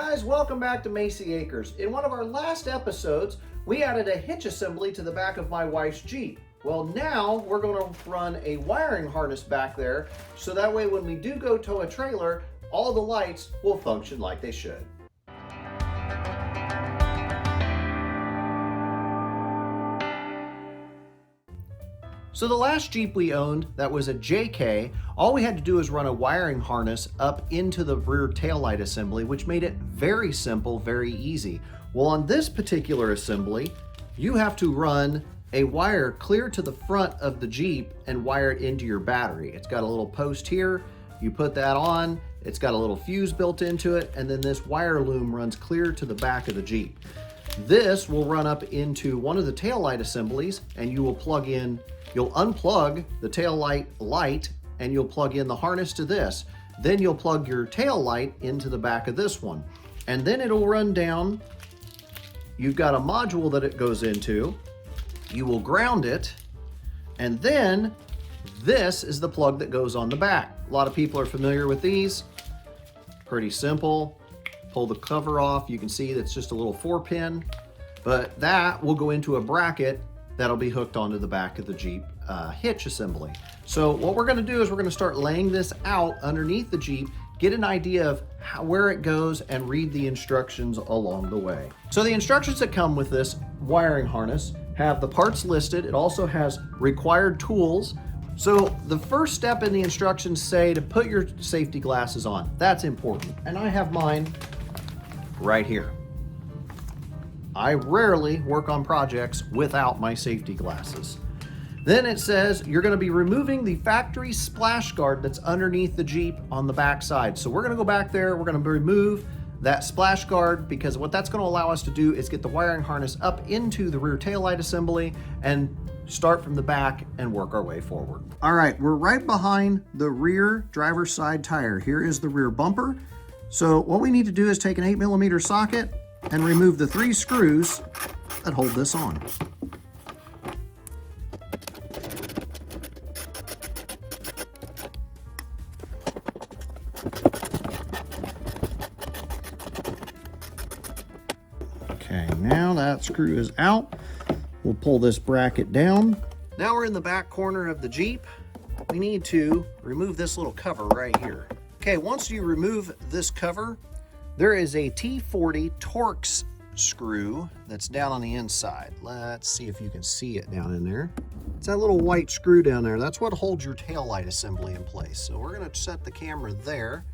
guys, welcome back to Macy Acres. In one of our last episodes, we added a hitch assembly to the back of my wife's Jeep. Well, now we're going to run a wiring harness back there, so that way when we do go tow a trailer, all the lights will function like they should. So the last Jeep we owned, that was a JK, all we had to do was run a wiring harness up into the rear taillight assembly, which made it very simple, very easy. Well, on this particular assembly, you have to run a wire clear to the front of the Jeep and wire it into your battery. It's got a little post here, you put that on, it's got a little fuse built into it, and then this wire loom runs clear to the back of the Jeep. This will run up into one of the taillight assemblies, and you will plug in, you'll unplug the taillight light and you'll plug in the harness to this. Then you'll plug your tail light into the back of this one. And then it'll run down. You've got a module that it goes into. You will ground it. And then this is the plug that goes on the back. A lot of people are familiar with these. Pretty simple. Pull the cover off. You can see that's just a little 4-pin. But that will go into a bracket that'll be hooked onto the back of the Jeep hitch assembly. So what we're gonna do is we're gonna start laying this out underneath the Jeep, get an idea of where it goes, and read the instructions along the way. So the instructions that come with this wiring harness have the parts listed. It also has required tools. So the first step in the instructions say to put your safety glasses on. That's important. And I have mine right here. I rarely work on projects without my safety glasses. Then it says you're going to be removing the factory splash guard that's underneath the Jeep on the back side. So we're going to go back there, we're going to remove that splash guard, because what that's going to allow us to do is get the wiring harness up into the rear taillight assembly and start from the back and work our way forward. All right, we're right behind the rear driver's side tire. Here is the rear bumper. So what we need to do is take an 8mm socket and remove the 3 screws that hold this on. Okay, now that screw is out. We'll pull this bracket down. Now we're in the back corner of the Jeep. We need to remove this little cover right here. Okay, once you remove this cover, there is a T40 Torx screw that's down on the inside. Let's see if you can see it down in there. It's that little white screw down there. That's what holds your taillight assembly in place. So we're gonna set the camera there.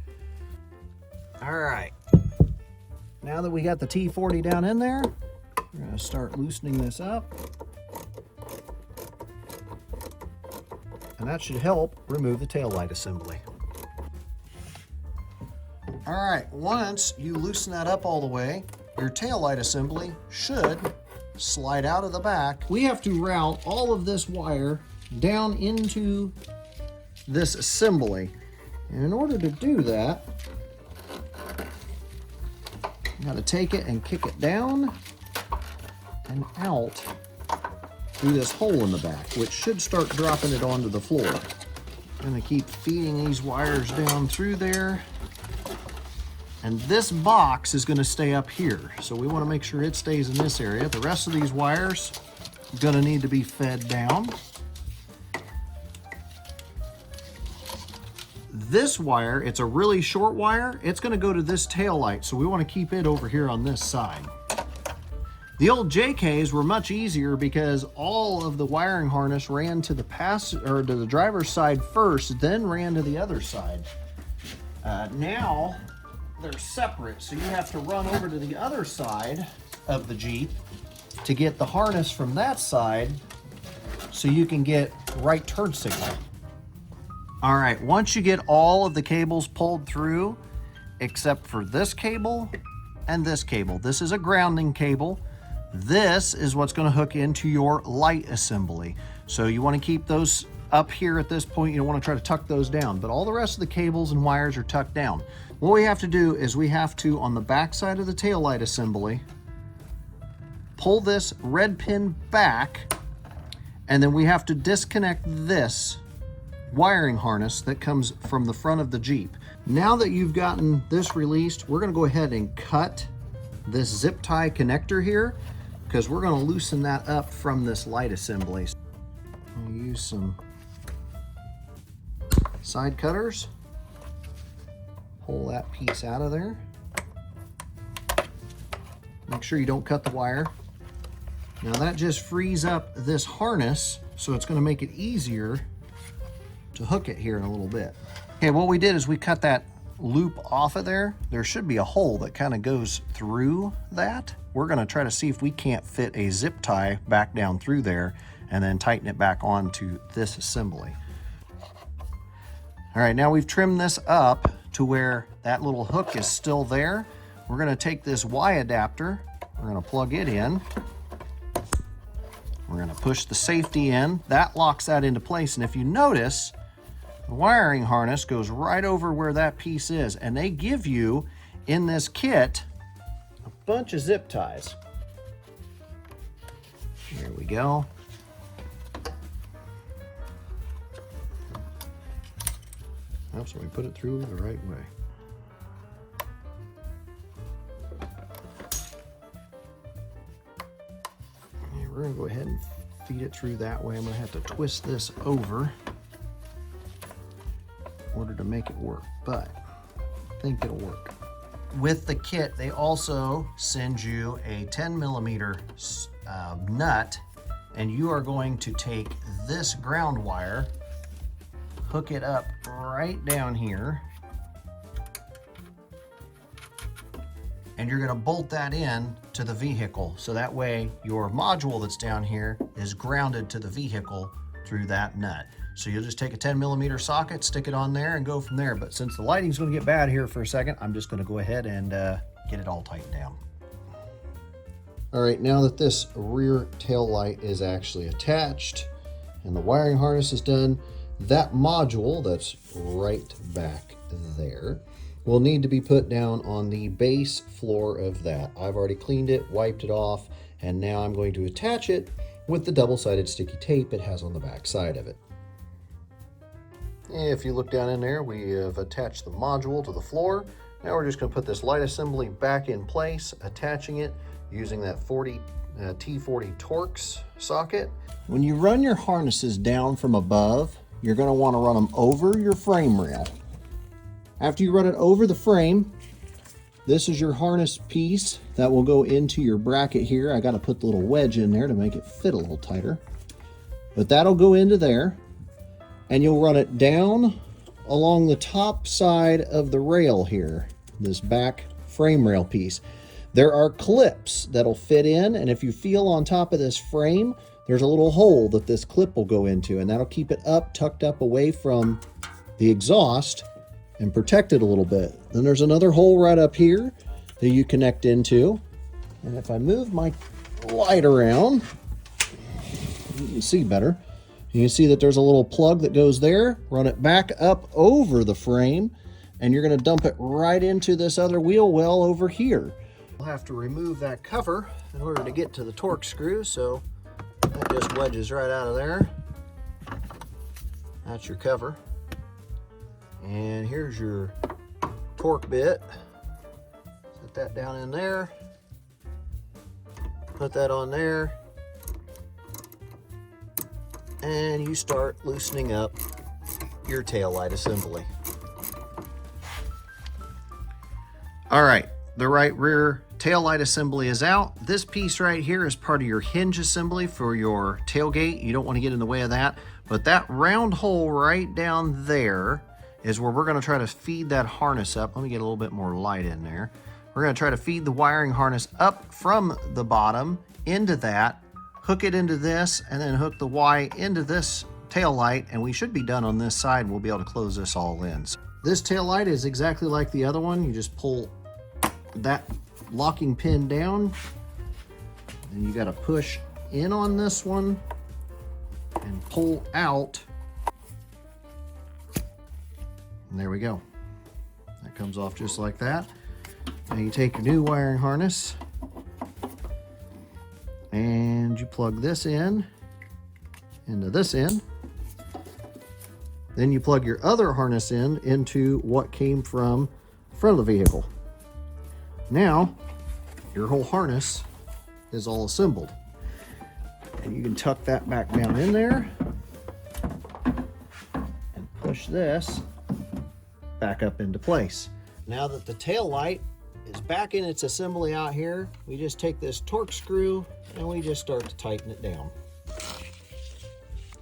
All right. Now that we got the T40 down in there, we're gonna start loosening this up. And that should help remove the taillight assembly. All right, once you loosen that up all the way, your taillight assembly should slide out of the back. We have to route all of this wire down into this assembly. And in order to do that, you gotta take it and kick it down and out through this hole in the back, which should start dropping it onto the floor. I'm gonna keep feeding these wires down through there. And this box is going to stay up here. So we want to make sure it stays in this area. The rest of these wires are going to need to be fed down. This wire, it's a really short wire. It's going to go to this tail light. So we want to keep it over here on this side. The old JKs were much easier because all of the wiring harness ran to the to the driver's side first, then ran to the other side. Now they're separate, so you have to run over to the other side of the Jeep to get the harness from that side so you can get right turn signal. All right, once you get all of the cables pulled through, except for this cable and this cable. This is a grounding cable. This is what's going to hook into your light assembly. So you want to keep those up here at this point. You don't want to try to tuck those down, but all the rest of the cables and wires are tucked down. What we have to do is we have to, on the back side of the taillight assembly, pull this red pin back, and then we have to disconnect this wiring harness that comes from the front of the Jeep. Now that you've gotten this released, we're gonna go ahead and cut this zip tie connector here because we're gonna loosen that up from this light assembly. I'll use some side cutters, pull that piece out of there. Make sure you don't cut the wire. Now that just frees up this harness, so it's gonna make it easier to hook it here in a little bit. Okay, what we did is we cut that loop off of there. There should be a hole that kind of goes through that. We're gonna try to see if we can't fit a zip tie back down through there and then tighten it back onto this assembly. All right, now we've trimmed this up to where that little hook is still there. We're gonna take this Y adapter, we're gonna plug it in. We're gonna push the safety in. That locks that into place, and if you notice, the wiring harness goes right over where that piece is, and they give you, in this kit, a bunch of zip ties. Here we go. Oh, so we put it through the right way. And we're gonna go ahead and feed it through that way. I'm gonna have to twist this over in order to make it work, but I think it'll work. With the kit, they also send you a 10mm nut, and you are going to take this ground wire, hook it up right down here, and you're gonna bolt that in to the vehicle. So that way your module that's down here is grounded to the vehicle through that nut. So you'll just take a 10mm socket, stick it on there, and go from there. But since the lighting's gonna get bad here for a second, I'm just gonna go ahead and get it all tightened down. All right, now that this rear tail light is actually attached and the wiring harness is done, that module that's right back there will need to be put down on the base floor of that. I've already cleaned it, wiped it off, and now I'm going to attach it with the double-sided sticky tape it has on the back side of it. If you look down in there, we have attached the module to the floor. Now we're just going to put this light assembly back in place, attaching it using that T40 Torx socket. When you run your harnesses down from above, you're going to want to run them over your frame rail. After you run it over the frame, this is your harness piece that will go into your bracket here. I got to put the little wedge in there to make it fit a little tighter. But that'll go into there, and you'll run it down along the top side of the rail here, this back frame rail piece. There are clips that'll fit in, and if you feel on top of this frame, there's a little hole that this clip will go into, and that'll keep it up, tucked up away from the exhaust and protect it a little bit. Then there's another hole right up here that you connect into. And if I move my light around, you can see better. You can see that there's a little plug that goes there. Run it back up over the frame, and you're gonna dump it right into this other wheel well over here. We'll have to remove that cover in order to get to the Torx screw, so that just wedges right out of there. That's your cover. And here's your torque bit. Set that down in there. Put that on there. And you start loosening up your tail light assembly. All right, the right rear tail light assembly is out. This piece right here is part of your hinge assembly for your tailgate. You don't want to get in the way of that, but that round hole right down there is where we're going to try to feed that harness up. Let me get a little bit more light in there. We're going to try to feed the wiring harness up from the bottom into that, hook it into this, and then hook the Y into this tail light, and we should be done on this side. We'll be able to close this all in. So this tail light is exactly like the other one. You just pull that locking pin down, and you got to push in on this one and pull out. And there we go. That comes off just like that. Now you take your new wiring harness and you plug this in into this end. Then you plug your other harness in into what came from the front of the vehicle. Now, your whole harness is all assembled. And you can tuck that back down in there and push this back up into place. Now that the tail light is back in its assembly out here, we just take this torque screw and we just start to tighten it down.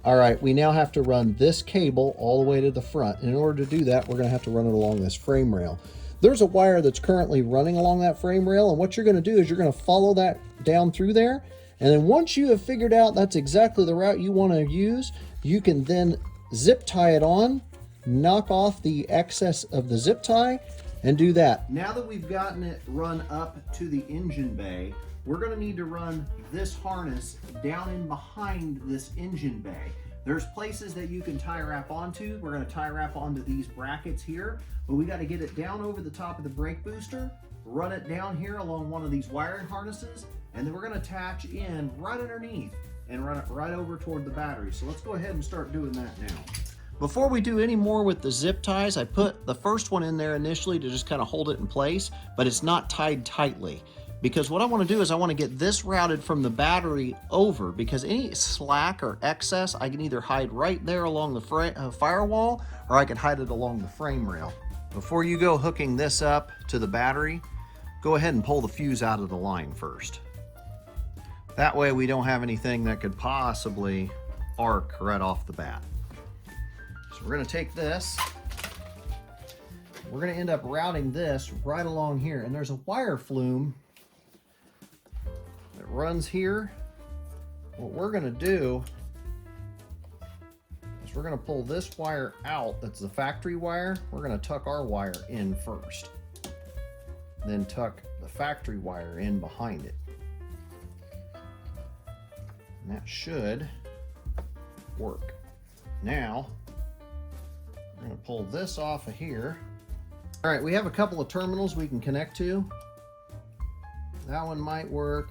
All right, we now have to run this cable all the way to the front. And in order to do that, we're gonna have to run it along this frame rail. There's a wire that's currently running along that frame rail, and what you're gonna do is you're gonna follow that down through there, and then once you have figured out that's exactly the route you wanna use, you can then zip tie it on, knock off the excess of the zip tie, and do that. Now that we've gotten it run up to the engine bay, we're gonna need to run this harness down in behind this engine bay. There's places that you can tie wrap onto. We're gonna tie wrap onto these brackets here, but we gotta get it down over the top of the brake booster, run it down here along one of these wiring harnesses, and then we're gonna attach in right underneath and run it right over toward the battery. So let's go ahead and start doing that now. Before we do any more with the zip ties, I put the first one in there initially to just kind of hold it in place, but it's not tied tightly. Because what I want to do is I want to get this routed from the battery over, because any slack or excess I can either hide right there along the firewall, or I can hide it along the frame rail. Before you go hooking this up to the battery, go ahead and pull the fuse out of the line first. That way we don't have anything that could possibly arc right off the bat. So we're going to take this, we're going to end up routing this right along here, and there's a wire flume that runs here. What we're going to do is we're going to pull this wire out. That's the factory wire. We're going to tuck our wire in first, then tuck the factory wire in behind it, and that should work. Now we're going to pull this off of here. All right, we have a couple of terminals we can connect to. That one might work.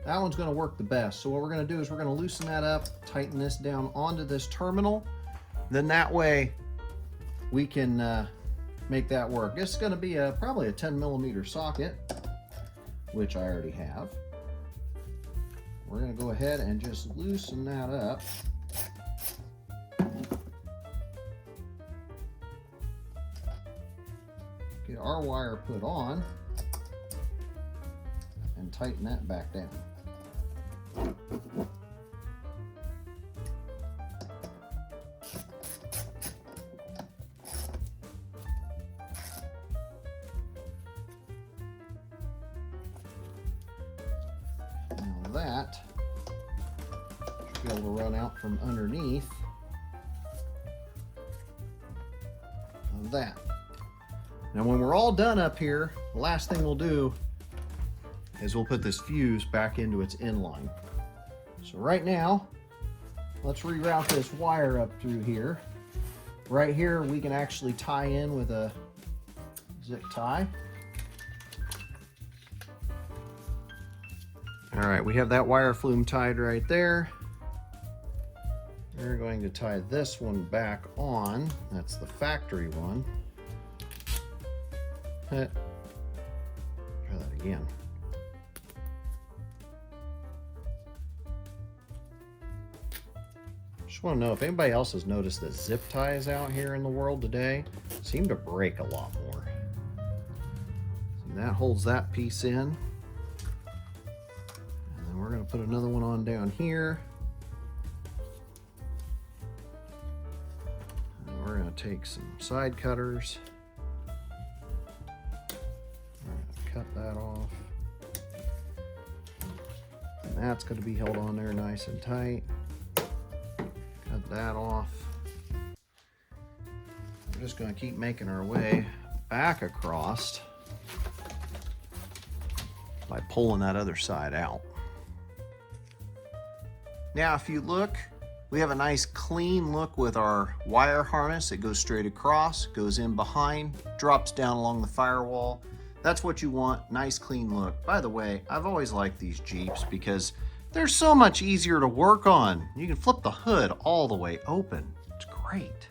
That one's going to work the best. So what we're going to do is we're going to loosen that up, tighten this down onto this terminal. Then that way we can make that work. This is going to be probably a 10mm socket, which I already have. We're going to go ahead and just loosen that up. Get our wire put on and tighten that back down. Now that should be able to run out from underneath of that. Now when we're all done up here, the last thing we'll do is we'll put this fuse back into its inline. So right now, let's reroute this wire up through here. Right here, we can actually tie in with a zip tie. All right, we have that wire flume tied right there. We're going to tie this one back on. That's the factory one. Try that again. Just want to know if anybody else has noticed that zip ties out here in the world today seem to break a lot more. See, that holds that piece in. And then we're going to put another one on down here. And we're going to take some side cutters. Cut that off. And that's going to be held on there nice and tight. Cut that off. We're just going to keep making our way back across by pulling that other side out. Now if you look, we have a nice clean look with our wire harness. It goes straight across, goes in behind, drops down along the firewall. That's what you want, nice clean look. By the way, I've always liked these Jeeps because they're so much easier to work on. You can flip the hood all the way open. It's great.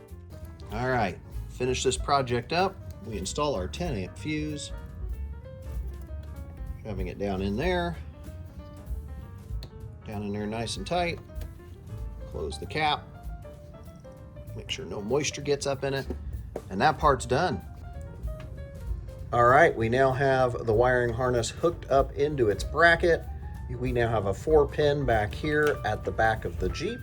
All right, finish this project up. We install our 10 amp fuse, shoving it down in there nice and tight. Close the cap, make sure no moisture gets up in it, and that part's done. All right, we now have the wiring harness hooked up into its bracket. We now have a 4-pin back here at the back of the Jeep.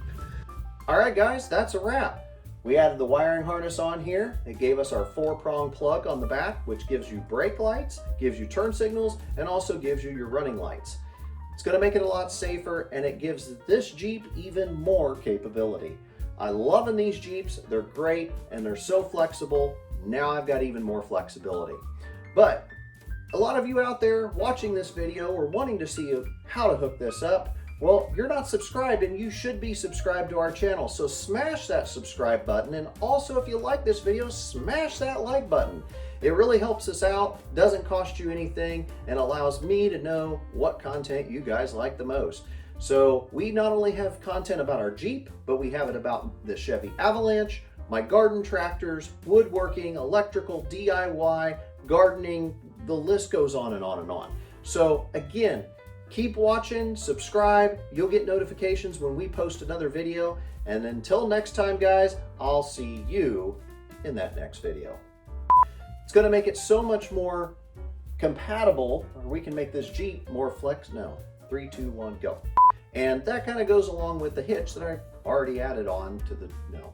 All right, guys, that's a wrap. We added the wiring harness on here. It gave us our 4-prong plug on the back, which gives you brake lights, gives you turn signals, and also gives you your running lights. It's gonna make it a lot safer, and it gives this Jeep even more capability. I'm loving these Jeeps. They're great, and they're so flexible. Now I've got even more flexibility. But a lot of you out there watching this video or wanting to see how to hook this up, well, you're not subscribed, and you should be subscribed to our channel. So smash that subscribe button, and also if you like this video, smash that like button. It really helps us out, doesn't cost you anything, and allows me to know what content you guys like the most. So we not only have content about our Jeep, but we have it about the Chevy Avalanche, my garden tractors, woodworking, electrical, DIY, gardening, the list goes on and on and on. So again, keep watching, subscribe, you'll get notifications when we post another video. And until next time, guys, I'll see you in that next video. It's gonna make it so much more compatible, or we can make this Jeep more no, 3, 2, 1, go. And that kind of goes along with the hitch that I've already added on to the, no.